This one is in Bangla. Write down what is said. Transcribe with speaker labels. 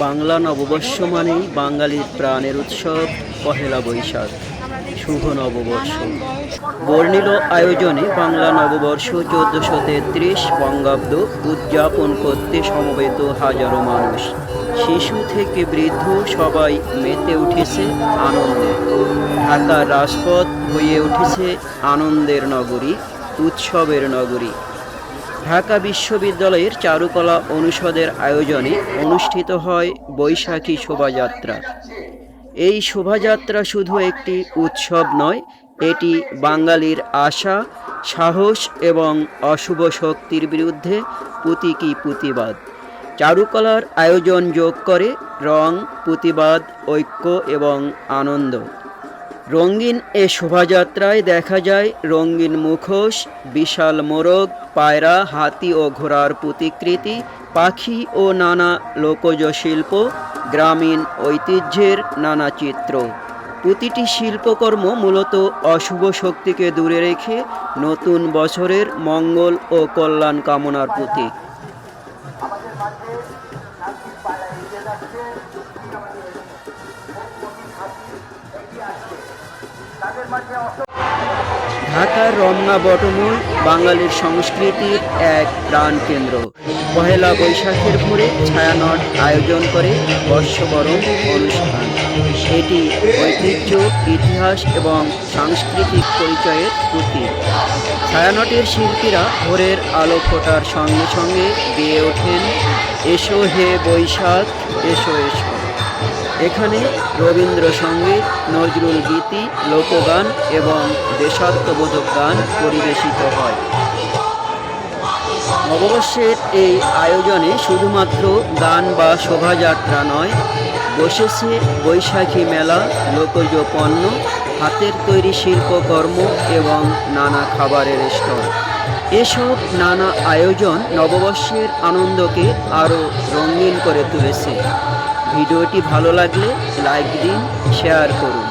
Speaker 1: বাংলা নববর্ষ মানেই বাঙালির প্রাণের উৎসব পহেলা বৈশাখ, শুভ নববর্ষ। বর্ণিল আয়োজনে বাংলা নববর্ষ 1433 বঙ্গাব্দ উদযাপন করতে সমবেত হাজারো মানুষ, শিশু থেকে বৃদ্ধ সবাই মেতে উঠেছে আনন্দে। ঢাকার রাজপথ হয়ে উঠেছে আনন্দের নগরী, উৎসবের নগরী। ঢাকা বিশ্ববিদ্যালয়ের চারুকলা অনুষদের আয়োজনে অনুষ্ঠিত হয় বৈশাখী শোভাযাত্রা। এই শোভাযাত্রা শুধু একটি উৎসব নয়, এটি বাঙালির আশা, সাহস এবং অশুভ শক্তির বিরুদ্ধে প্রতীকী প্রতিবাদ। চারুকলার আয়োজন যোগ করে রং, প্রতিবাদ, ঐক্য এবং আনন্দ। রঙিন এ শোভাযাত্রায় দেখা যায় রঙিন মুখোশ, বিশাল মোরগ, পায়রা, হাতি ও ঘোড়ার প্রতিকৃতি, পাখি ও নানা লোকজ শিল্প, গ্রামীণ ঐতিহ্যের নানা চিত্র। প্রতিটি শিল্পকর্ম মূলত অশুভ শক্তিকে দূরে রেখে নতুন বছরের মঙ্গল ও কল্যাণ কামনার প্রতীক। ঢাকার রমনা বটমূল বাঙালির সংস্কৃতির এক প্রাণকেন্দ্র। পহেলা বৈশাখের ভোরে ছায়ানট আয়োজন করে বর্ষবরণ অনুষ্ঠান। এটি ঐতিহ্য, ইতিহাস এবং সাংস্কৃতিক পরিচয়ের প্রতীক। ছায়ানটের শিল্পীরা ভোরের আলো ফোটার সঙ্গে সঙ্গে গেয়ে ওঠেন এসো হে বৈশাখ, এসো এসো। এখানে রবীন্দ্রসঙ্গীত, নজরুল গীতি, লোকগান এবং দেশাত্মবোধক গান পরিবেশিত হয়। নববর্ষের এই আয়োজনে শুধুমাত্র গান বা শোভাযাত্রা নয়, বসেছে বৈশাখী মেলা, লোকজ পণ্য, হাতের তৈরি শিল্পকর্ম এবং নানা খাবারের স্টল। এসব নানা আয়োজন নববর্ষের আনন্দকে আরও রঙিন করে তুলেছে। ভিডিওটি ভালো লাগলে লাইক দিন, শেয়ার করুন।